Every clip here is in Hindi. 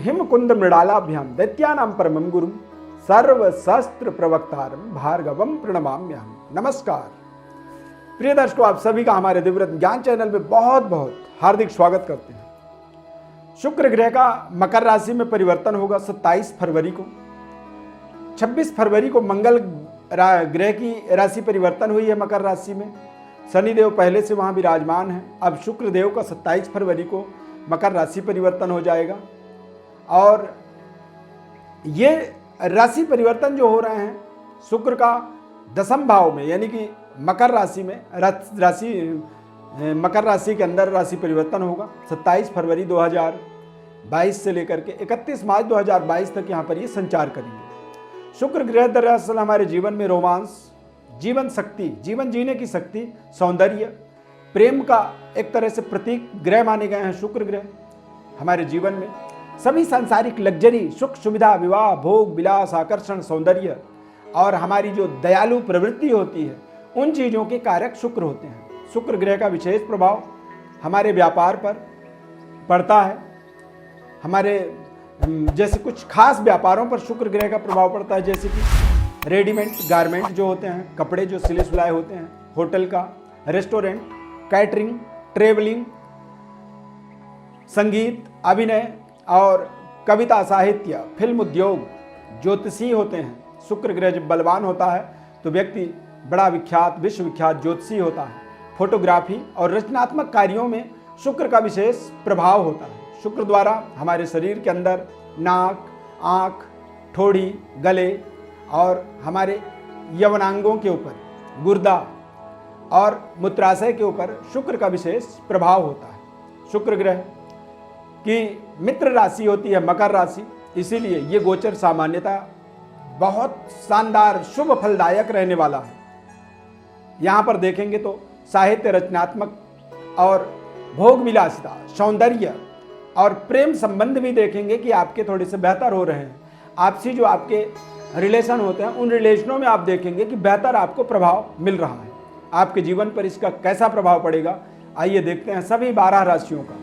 हिमकुंद मृडालाभ्याम दैत्यानां परमं गुरुं सर्वशस्त्र प्रवक्तारं भार्गवं प्रणमाम्यहम्। नमस्कार प्रिय दर्शकों, आप सभी का हमारे दिव्यरत्न ज्ञान चैनल में बहुत बहुत हार्दिक स्वागत करते हैं। शुक्र ग्रह का मकर राशि में परिवर्तन होगा 27 फरवरी को। 26 फरवरी को मंगल ग्रह की राशि परिवर्तन हुई है मकर राशि में। शनिदेव पहले से वहां विराजमान है। अब शुक्र देव का 27 फरवरी को मकर राशि परिवर्तन हो जाएगा और ये राशि परिवर्तन जो हो रहे हैं शुक्र का 10वें भाव में, यानी कि मकर राशि में मकर राशि के अंदर राशि परिवर्तन होगा 27 फरवरी 2022 से लेकर के 31 मार्च 2022 तक यहाँ पर ये संचार करेंगे। शुक्र ग्रह दरअसल हमारे जीवन में रोमांस, जीवन शक्ति, जीवन जीने की शक्ति, सौंदर्य, प्रेम का एक तरह से प्रतीक ग्रह माने गए हैं। शुक्र ग्रह हमारे जीवन में सभी सांसारिक लग्जरी, सुख सुविधा, विवाह, भोग विलास, आकर्षण, सौंदर्य और हमारी जो दयालु प्रवृत्ति होती है उन चीज़ों के कारक शुक्र होते हैं। शुक्र ग्रह का विशेष प्रभाव हमारे व्यापार पर पड़ता है। हमारे जैसे कुछ खास व्यापारों पर शुक्र ग्रह का प्रभाव पड़ता है, जैसे कि रेडीमेड गारमेंट जो होते हैं, कपड़े जो सिले सुलाए होते हैं, होटल का, रेस्टोरेंट, कैटरिंग, ट्रेवलिंग, संगीत, अभिनय और कविता, साहित्य, फिल्म उद्योग, ज्योतिषी होते हैं। शुक्र ग्रह जब बलवान होता है तो व्यक्ति बड़ा विख्यात, विश्वविख्यात ज्योतिषी होता है। फोटोग्राफी और रचनात्मक कार्यों में शुक्र का विशेष प्रभाव होता है। शुक्र द्वारा हमारे शरीर के अंदर नाक, आँख, ठोड़ी, गले और हमारे यवनांगों के ऊपर, गुर्दा और मूत्राशय के ऊपर शुक्र का विशेष प्रभाव होता है। शुक्र ग्रह की मित्र राशि होती है मकर राशि, इसीलिए ये गोचर सामान्यतः बहुत शानदार, शुभ फलदायक रहने वाला है। यहाँ पर देखेंगे तो साहित्य, रचनात्मक और भोग विलासिता, सौंदर्य और प्रेम संबंध भी देखेंगे कि आपके थोड़े से बेहतर हो रहे हैं। आपसी जो आपके रिलेशन होते हैं उन रिलेशनों में आप देखेंगे कि बेहतर आपको प्रभाव मिल रहा है। आपके जीवन पर इसका कैसा प्रभाव पड़ेगा, आइए देखते हैं सभी 12 राशियों का।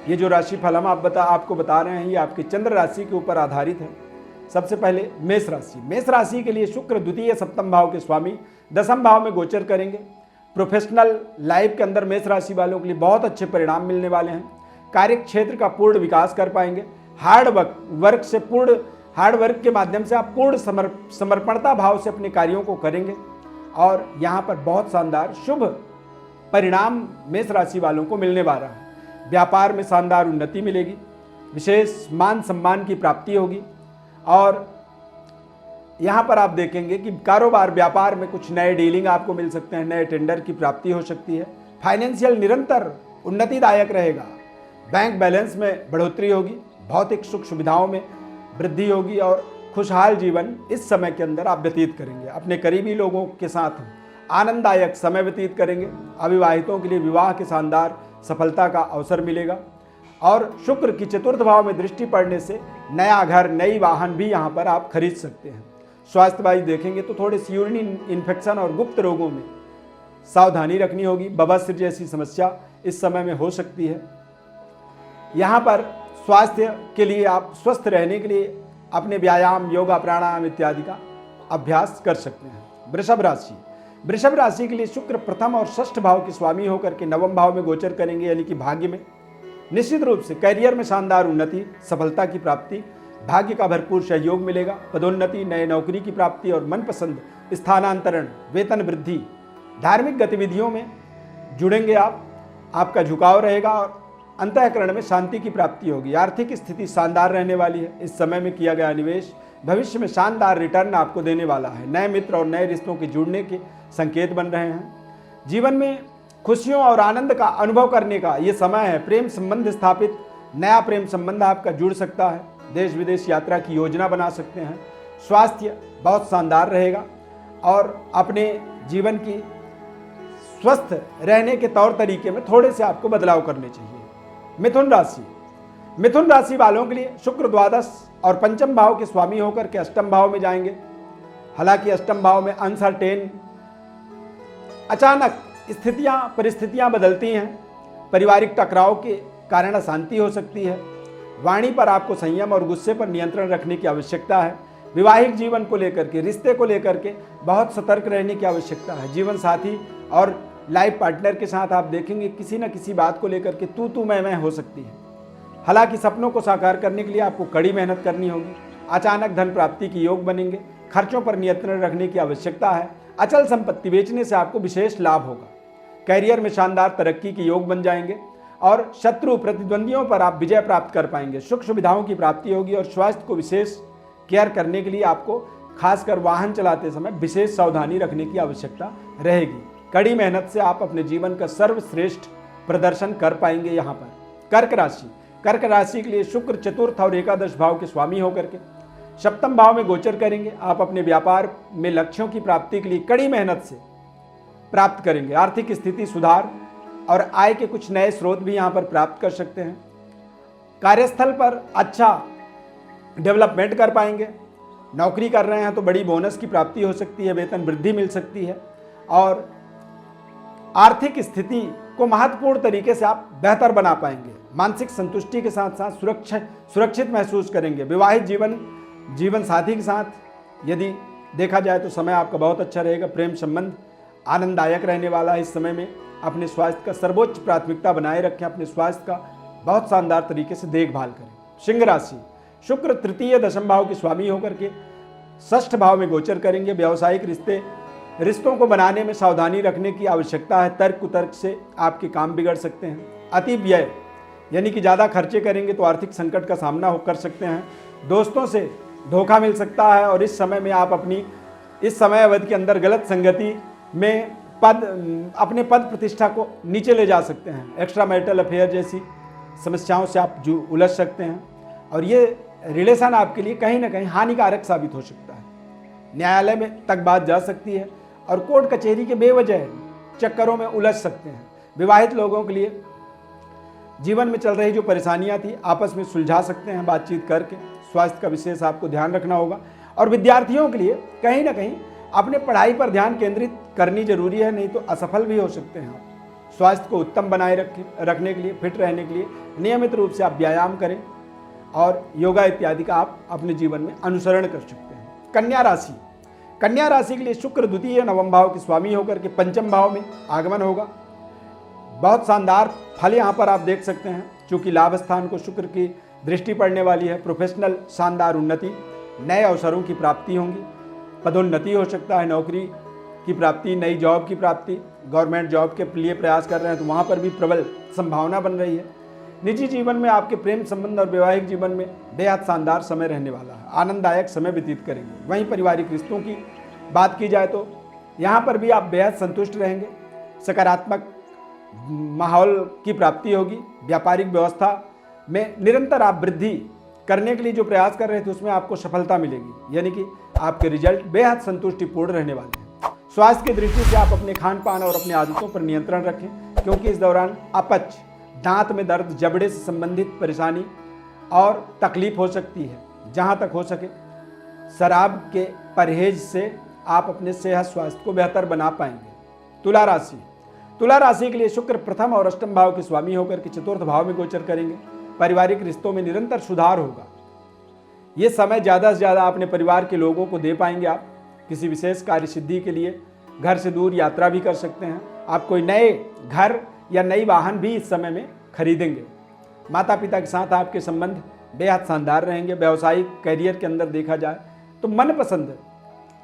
ये जो राशि फल हम आपको बता रहे हैं ये आपकी चंद्र राशि के ऊपर आधारित है। सबसे पहले मेष राशि। मेष राशि के लिए शुक्र द्वितीय सप्तम भाव के स्वामी 10वें भाव में गोचर करेंगे। प्रोफेशनल लाइफ के अंदर मेष राशि वालों के लिए बहुत अच्छे परिणाम मिलने वाले हैं। कार्य क्षेत्र का पूर्ण विकास कर पाएंगे। हार्ड वर्क के माध्यम से आप पूर्ण समर्पणता भाव से अपने कार्यों को करेंगे और यहाँ पर बहुत शानदार शुभ परिणाम मेष राशि वालों को मिलने वाला है। व्यापार में शानदार उन्नति मिलेगी, विशेष मान सम्मान की प्राप्ति होगी और यहाँ पर आप देखेंगे कि कारोबार, व्यापार में कुछ नए डीलिंग आपको मिल सकते हैं, नए टेंडर की प्राप्ति हो सकती है। फाइनेंशियल निरंतर उन्नतिदायक रहेगा। बैंक बैलेंस में बढ़ोतरी होगी, भौतिक सुख सुविधाओं में वृद्धि होगी और खुशहाल जीवन इस समय के अंदर आप व्यतीत करेंगे। अपने करीबी लोगों के साथ आनंददायक समय व्यतीत करेंगे। अविवाहितों के लिए विवाह के शानदार सफलता का अवसर मिलेगा और शुक्र की चतुर्थ भाव में दृष्टि पड़ने से नया घर, नई वाहन भी यहाँ पर आप खरीद सकते हैं। स्वास्थ्य वाइज देखेंगे तो थोड़े सी यूरिनी इन्फेक्शन और गुप्त रोगों में सावधानी रखनी होगी। बवासीर जैसी समस्या इस समय में हो सकती है। यहाँ पर स्वास्थ्य के लिए आप स्वस्थ रहने के लिए अपने व्यायाम, योगा, प्राणायाम इत्यादि का अभ्यास कर सकते हैं। वृषभ राशि। वृषभ राशि के लिए शुक्र प्रथम और षष्ठ भाव के स्वामी होकर के 9वें भाव में गोचर करेंगे, यानी कि भाग्य में। निश्चित रूप से करियर में शानदार उन्नति, सफलता की प्राप्ति, भाग्य का भरपूर सहयोग मिलेगा। पदोन्नति, नए नौकरी की प्राप्ति और मनपसंद स्थानांतरण, वेतन वृद्धि। धार्मिक गतिविधियों में जुड़ेंगे आप, आपका झुकाव रहेगा और अंतःकरण में शांति की प्राप्ति होगी। आर्थिक स्थिति शानदार रहने वाली है। इस समय में किया गया निवेश भविष्य में शानदार रिटर्न आपको देने वाला है। नए मित्र और नए रिश्तों के जुड़ने के संकेत बन रहे हैं। जीवन में खुशियों और आनंद का अनुभव करने का ये समय है। प्रेम संबंध स्थापित, नया प्रेम संबंध आपका जुड़ सकता है। देश विदेश यात्रा की योजना बना सकते हैं। स्वास्थ्य बहुत शानदार रहेगा और अपने जीवन की स्वस्थ रहने के तौर तरीके में थोड़े से आपको बदलाव करने चाहिए। मिथुन राशि। मिथुन राशि वालों के लिए शुक्र द्वादश और पंचम भाव के स्वामी होकर के अष्टम भाव में जाएंगे। हालांकि अष्टम भाव में अनसर्टेन, अचानक परिस्थितियां बदलती हैं। पारिवारिक टकराव के कारण अशांति हो सकती है। वाणी पर आपको संयम और गुस्से पर नियंत्रण रखने की आवश्यकता है। विवाहिक जीवन को लेकर के, रिश्ते को लेकर के बहुत सतर्क रहने की आवश्यकता है। जीवन साथी और लाइफ पार्टनर के साथ आप देखेंगे किसी न किसी बात को लेकर के तू मैं हो सकती है। हालांकि सपनों को साकार करने के लिए आपको कड़ी मेहनत करनी होगी। अचानक धन प्राप्ति के योग बनेंगे। खर्चों पर नियंत्रण रखने की आवश्यकता है। अचल संपत्ति बेचने से आपको विशेष लाभ होगा। कैरियर में शानदार तरक्की के योग बन जाएंगे और शत्रु प्रतिद्वंदियों पर आप विजय प्राप्त कर पाएंगे। सुख सुविधाओं की प्राप्ति होगी और स्वास्थ्य को विशेष केयर करने के लिए आपको खासकर वाहन चलाते समय विशेष सावधानी रखने की आवश्यकता रहेगी। कड़ी मेहनत से आप अपने जीवन का सर्वश्रेष्ठ प्रदर्शन कर पाएंगे। यहाँ पर कर्क राशि के लिए शुक्र चतुर्थ और एकादश भाव के स्वामी होकर के सप्तम भाव में गोचर करेंगे। आप अपने व्यापार में लक्ष्यों की प्राप्ति के लिए कड़ी मेहनत से प्राप्त करेंगे। आर्थिक स्थिति सुधार और आय के कुछ नए स्रोत भी यहाँ पर प्राप्त कर सकते हैं। कार्यस्थल पर अच्छा डेवलपमेंट कर पाएंगे। नौकरी कर रहे हैं तो बड़ी बोनस की प्राप्ति हो सकती है, वेतन वृद्धि मिल सकती है और आर्थिक स्थिति को महत्वपूर्ण तरीके से आप बेहतर बना पाएंगे। मानसिक संतुष्टि के साथ साथ सुरक्षित महसूस करेंगे। विवाहित जीवन साथी के साथ यदि देखा जाए तो समय आपका बहुत अच्छा रहेगा। प्रेम संबंध आनंददायक रहने वाला है। इस समय में अपने स्वास्थ्य का सर्वोच्च प्राथमिकता बनाए रखें। अपने स्वास्थ्य का बहुत शानदार तरीके से देखभाल करें। सिंह राशि, शुक्र तृतीय दशम भाव के स्वामी होकर के षष्ठ भाव में गोचर करेंगे। व्यावसायिक रिश्तों को बनाने में सावधानी रखने की आवश्यकता है। तर्क कुतर्क से आपके काम बिगड़ सकते हैं। अति व्यय यानी कि ज़्यादा खर्चे करेंगे तो आर्थिक संकट का सामना कर सकते हैं। दोस्तों से धोखा मिल सकता है और इस समय में आप इस समय अवधि के अंदर गलत संगति में अपने पद प्रतिष्ठा को नीचे ले जा सकते हैं। एक्स्ट्रा मैरिटल अफेयर जैसी समस्याओं से आप उलझ सकते हैं और ये रिलेशन आपके लिए कहीं ना कहीं हानिकारक साबित हो सकता है। न्यायालय में तक बात जा सकती है और कोर्ट कचहरी के बेवजह चक्करों में उलझ सकते हैं। विवाहित लोगों के लिए जीवन में चल रही जो परेशानियां थी आपस में सुलझा सकते हैं बातचीत करके। स्वास्थ्य का विशेष आपको ध्यान रखना होगा और विद्यार्थियों के लिए कहीं ना कहीं अपने पढ़ाई पर ध्यान केंद्रित करनी जरूरी है, नहीं तो असफल भी हो सकते हैं। स्वास्थ्य को उत्तम बनाए रखने के लिए, फिट रहने के लिए नियमित रूप से आप व्यायाम करें और योगा इत्यादि का आप अपने जीवन में अनुसरण कर सकते हैं। कन्या राशि के लिए शुक्र द्वितीय नवम भाव के स्वामी होकर के पंचम भाव में आगमन होगा। बहुत शानदार फल यहाँ पर आप देख सकते हैं। चूंकि लाभ स्थान को शुक्र की दृष्टि पड़ने वाली है, प्रोफेशनल शानदार उन्नति, नए अवसरों की प्राप्ति होंगी, पदोन्नति हो सकता है, नौकरी की प्राप्ति, नई जॉब की प्राप्ति। गवर्नमेंट जॉब के लिए प्रयास कर रहे हैं तो वहाँ पर भी प्रबल संभावना बन रही है। निजी जीवन में आपके प्रेम संबंध और वैवाहिक जीवन में बेहद शानदार समय रहने वाला है। आनंददायक समय व्यतीत करेंगे। वहीं पारिवारिक रिश्तों की बात की जाए तो यहाँ पर भी आप बेहद संतुष्ट रहेंगे। सकारात्मक माहौल की प्राप्ति होगी। व्यापारिक व्यवस्था में निरंतर आप वृद्धि करने के लिए जो प्रयास कर रहे थे उसमें आपको सफलता मिलेगी, यानी कि आपके रिजल्ट बेहद संतुष्टिपूर्ण रहने वाले हैं। स्वास्थ्य की दृष्टि से आप अपने खान पान और अपनी आदतों पर नियंत्रण रखें, क्योंकि इस दौरान अपच, दांत में दर्द, जबड़े से संबंधित परेशानी और तकलीफ हो सकती है। जहां तक हो सके शराब के परहेज से आप अपने सेहत स्वास्थ्य को बेहतर बना पाएंगे। तुला राशि के लिए शुक्र प्रथम और अष्टम भाव के स्वामी होकर के चतुर्थ भाव में गोचर करेंगे। पारिवारिक रिश्तों में निरंतर सुधार होगा। ये समय ज़्यादा से ज़्यादा अपने परिवार के लोगों को दे पाएंगे। आप किसी विशेष कार्य सिद्धि के लिए घर से दूर यात्रा भी कर सकते हैं। आप कोई नए घर या नई वाहन भी इस समय में खरीदेंगे। माता पिता के साथ आपके संबंध बेहद शानदार रहेंगे। व्यावसायिक कैरियर के अंदर देखा जाए तो मनपसंद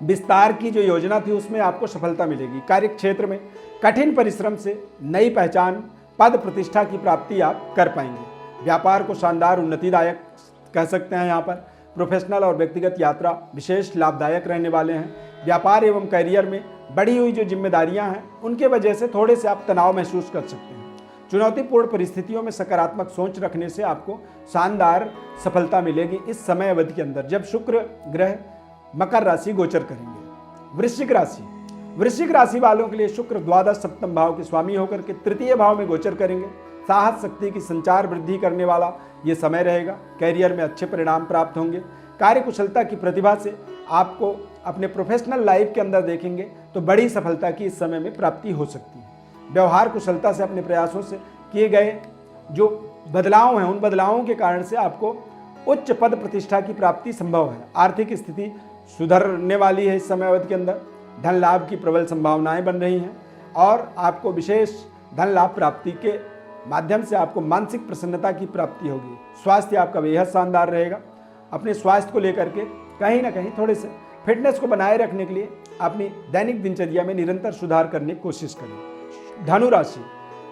विस्तार की जो योजना थी उसमें आपको सफलता मिलेगी। कार्य क्षेत्र में कठिन परिश्रम से नई पहचान, पद प्रतिष्ठा की प्राप्ति आप कर पाएंगे। व्यापार को शानदार उन्नतिदायक कह सकते हैं। यहाँ पर प्रोफेशनल और व्यक्तिगत यात्रा विशेष लाभदायक रहने वाले हैं। व्यापार एवं कैरियर में बढ़ी हुई जो जिम्मेदारियां हैं उनके वजह से थोड़े से आप तनाव महसूस कर सकते हैं। चुनौतीपूर्ण परिस्थितियों में सकारात्मक सोच रखने से आपको शानदार सफलता मिलेगी इस समय अवधि के अंदर, जब शुक्र ग्रह मकर राशि गोचर करेंगे। वृश्चिक राशि वालों के लिए शुक्र द्वादश सप्तम भाव के स्वामी होकर के तृतीय भाव में गोचर करेंगे। साहस शक्ति की संचार वृद्धि करने वाला ये समय रहेगा। कैरियर में अच्छे परिणाम प्राप्त होंगे। कार्य कुशलता की प्रतिभा से आपको अपने प्रोफेशनल लाइफ के अंदर देखेंगे तो बड़ी सफलता की इस समय में प्राप्ति हो सकती है। व्यवहार कुशलता से अपने प्रयासों से किए गए जो बदलाव हैं उन बदलावों के कारण से आपको उच्च पद प्रतिष्ठा की प्राप्ति संभव है। आर्थिक स्थिति सुधरने वाली है इस समय अवधि के अंदर। धन लाभ की प्रबल संभावनाएं बन रही हैं और आपको विशेष धन लाभ प्राप्ति के माध्यम से आपको मानसिक प्रसन्नता की प्राप्ति होगी। स्वास्थ्य आपका बेहद शानदार रहेगा। अपने स्वास्थ्य को लेकर के कहीं ना कहीं थोड़े से फिटनेस को बनाए रखने के लिए अपनी दैनिक दिनचर्या में निरंतर सुधार करने की कोशिश करें। धनु राशि,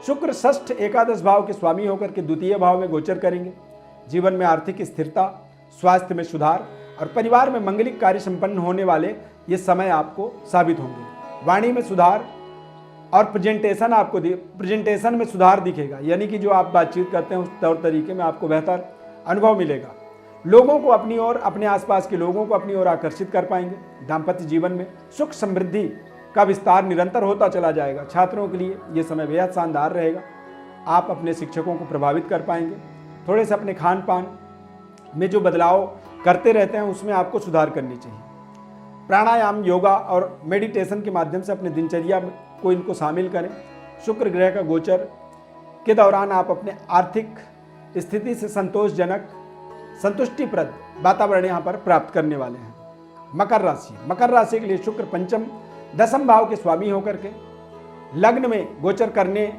शुक्र षष्ठ एकादश भाव के स्वामी होकर के द्वितीय भाव में गोचर करेंगे। जीवन में आर्थिक स्थिरता, स्वास्थ्य में सुधार और परिवार में मंगलिक कार्य संपन्न होने वाले ये समय आपको साबित होंगे। वाणी में सुधार और प्रेजेंटेशन में सुधार दिखेगा, यानी कि जो आप बातचीत करते हैं उस तौर तरीके में आपको बेहतर अनुभव मिलेगा। लोगों को अपनी ओर, अपने आसपास के लोगों को अपनी ओर आकर्षित कर पाएंगे। दाम्पत्य जीवन में सुख समृद्धि का विस्तार निरंतर होता चला जाएगा। छात्रों के लिए ये समय बेहद शानदार रहेगा। आप अपने शिक्षकों को प्रभावित कर पाएंगे। थोड़े से अपने खान पान में जो बदलाव करते रहते हैं उसमें आपको सुधार करनी चाहिए। प्राणायाम, योगा और मेडिटेशन के माध्यम से अपने दिनचर्या को इनको शामिल करें। शुक्र ग्रह का गोचर के दौरान आप अपने आर्थिक स्थिति से संतोषजनक, संतुष्टिप्रद वातावरण यहाँ पर प्राप्त करने वाले हैं। मकर राशि, मकर राशि के लिए शुक्र पंचम दसम भाव के स्वामी होकर के लग्न में गोचर करने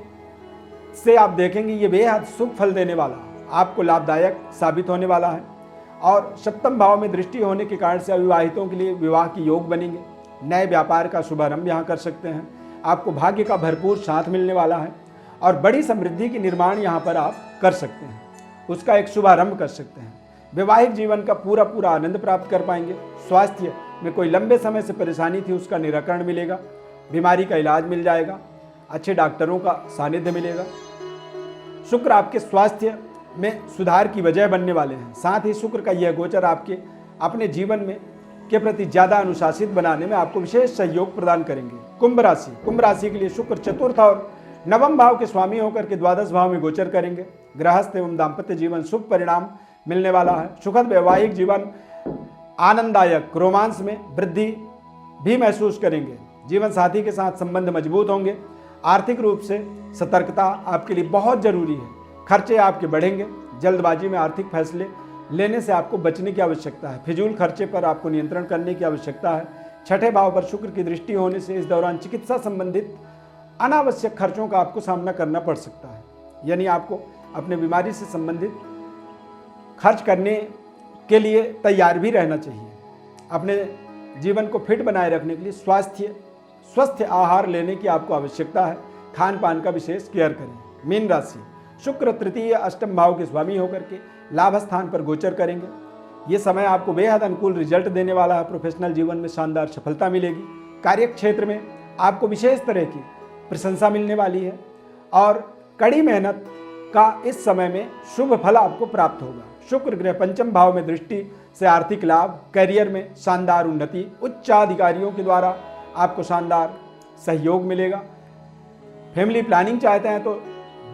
से आप देखेंगे ये बेहद शुभ फल देने वाला, आपको लाभदायक साबित होने वाला है। और सप्तम भाव में दृष्टि होने के कारण से अविवाहितों के लिए विवाह के योग बनेंगे। नए व्यापार का शुभारंभ यहाँ कर सकते हैं। आपको भाग्य का भरपूर साथ मिलने वाला है और बड़ी समृद्धि की निर्माण यहाँ पर आप कर सकते हैं, उसका एक शुभारंभ कर सकते हैं। वैवाहिक जीवन का पूरा आनंद प्राप्त कर पाएंगे। स्वास्थ्य में कोई लंबे समय से परेशानी थी उसका निराकरण मिलेगा। बीमारी का इलाज मिल जाएगा। अच्छे डॉक्टरों का सानिध्य मिलेगा। शुक्र आपके स्वास्थ्य में सुधार की वजह बनने वाले हैं। साथ ही शुक्र का यह गोचर आपके अपने जीवन में के प्रति ज्यादा अनुशासित बनाने में आपको विशेष सहयोग प्रदान करेंगे। कुंभ राशि, कुंभ राशि के लिए शुक्र चतुर्थ और नवम भाव के स्वामी होकर के द्वादश भाव में गोचर करेंगे। गृहस्थ एवं दाम्पत्य जीवन शुभ परिणाम मिलने वाला है। सुखद वैवाहिक जीवन, आनंददायक रोमांस में वृद्धि भी महसूस करेंगे। जीवन साथी के साथ संबंध मजबूत होंगे। आर्थिक रूप से सतर्कता आपके लिए बहुत जरूरी है। खर्चे आपके बढ़ेंगे। जल्दबाजी में आर्थिक फैसले लेने से आपको बचने की आवश्यकता है। फिजूल खर्चे पर आपको नियंत्रण करने की आवश्यकता है। छठे भाव पर शुक्र की दृष्टि होने से इस दौरान चिकित्सा संबंधित अनावश्यक खर्चों का आपको सामना करना पड़ सकता है, यानी आपको अपने बीमारी से संबंधित खर्च करने के लिए तैयार भी रहना चाहिए। अपने जीवन को फिट बनाए रखने के लिए स्वस्थ आहार लेने की आपको आवश्यकता है। खान पान का विशेष केयर करें। मीन राशि, शुक्र तृतीय अष्टम भाव के स्वामी होकर के लाभ स्थान पर गोचर करेंगे। ये समय आपको बेहद अनुकूल रिजल्ट देने वाला है। प्रोफेशनल जीवन में शानदार सफलता मिलेगी। कार्य क्षेत्र में आपको विशेष तरह की प्रशंसा मिलने वाली है और कड़ी मेहनत का इस समय में शुभ फल आपको प्राप्त होगा। शुक्र ग्रह पंचम भाव में दृष्टि से आर्थिक लाभ, करियर में शानदार उन्नति, उच्च अधिकारियों के द्वारा आपको शानदार सहयोग मिलेगा। फैमिली प्लानिंग चाहते हैं तो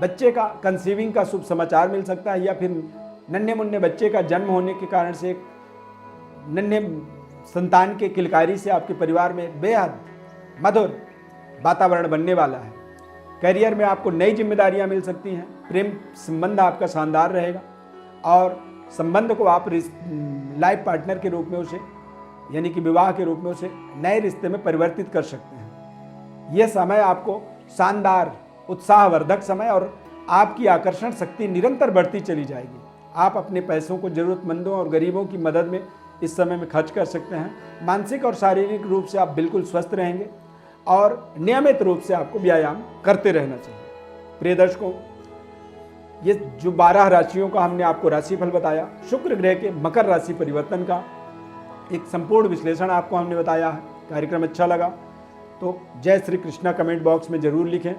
बच्चे का कंसीविंग का शुभ समाचार मिल सकता है, या फिर नन्हे मुन्ने बच्चे का जन्म होने के कारण से एक नन्हे संतान के किलकारी से आपके परिवार में बेहद मधुर वातावरण बनने वाला है। करियर में आपको नई जिम्मेदारियां मिल सकती हैं। प्रेम संबंध आपका शानदार रहेगा और संबंध को आप लाइफ पार्टनर के रूप में उसे, यानी कि विवाह के रूप में उसे नए रिश्ते में परिवर्तित कर सकते हैं। यह समय आपको शानदार उत्साहवर्धक समय और आपकी आकर्षण शक्ति निरंतर बढ़ती चली जाएगी। आप अपने पैसों को जरूरतमंदों और गरीबों की मदद में इस समय में खर्च कर सकते हैं। मानसिक और शारीरिक रूप से आप बिल्कुल स्वस्थ रहेंगे और नियमित रूप से आपको व्यायाम करते रहना चाहिए। प्रिय दर्शकों, ये जो 12 राशियों का हमने आपको राशिफल बताया, शुक्र ग्रह के मकर राशि परिवर्तन का एक संपूर्ण विश्लेषण आपको हमने बताया है। कार्यक्रम अच्छा लगा तो जय श्री कृष्णा कमेंट बॉक्स में जरूर लिखें।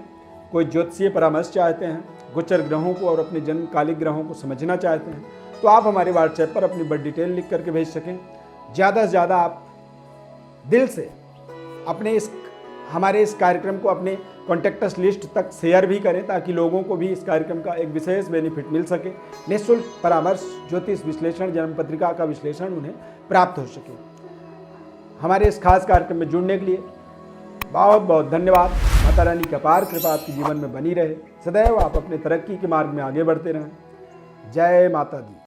कोई ज्योतिषीय परामर्श चाहते हैं, गोचर ग्रहों को और अपने जन्मकालिक ग्रहों को समझना चाहते हैं तो आप हमारे व्हाट्सएप पर अपनी बड़ी डिटेल लिख करके भेज सकें। ज़्यादा से ज़्यादा आप दिल से अपने हमारे इस कार्यक्रम को अपने कॉन्टैक्टस लिस्ट तक शेयर भी करें ताकि लोगों को भी इस कार्यक्रम का एक विशेष बेनिफिट मिल सके। निःशुल्क परामर्श, ज्योतिष विश्लेषण, जन्म पत्रिका का विश्लेषण उन्हें प्राप्त हो सके। हमारे इस खास कार्यक्रम में जुड़ने के लिए बहुत बहुत धन्यवाद। माता रानी की अपार कृपा आपके जीवन में बनी रहे। सदैव आप अपने तरक्की के मार्ग में आगे बढ़ते रहें। जय माता दी।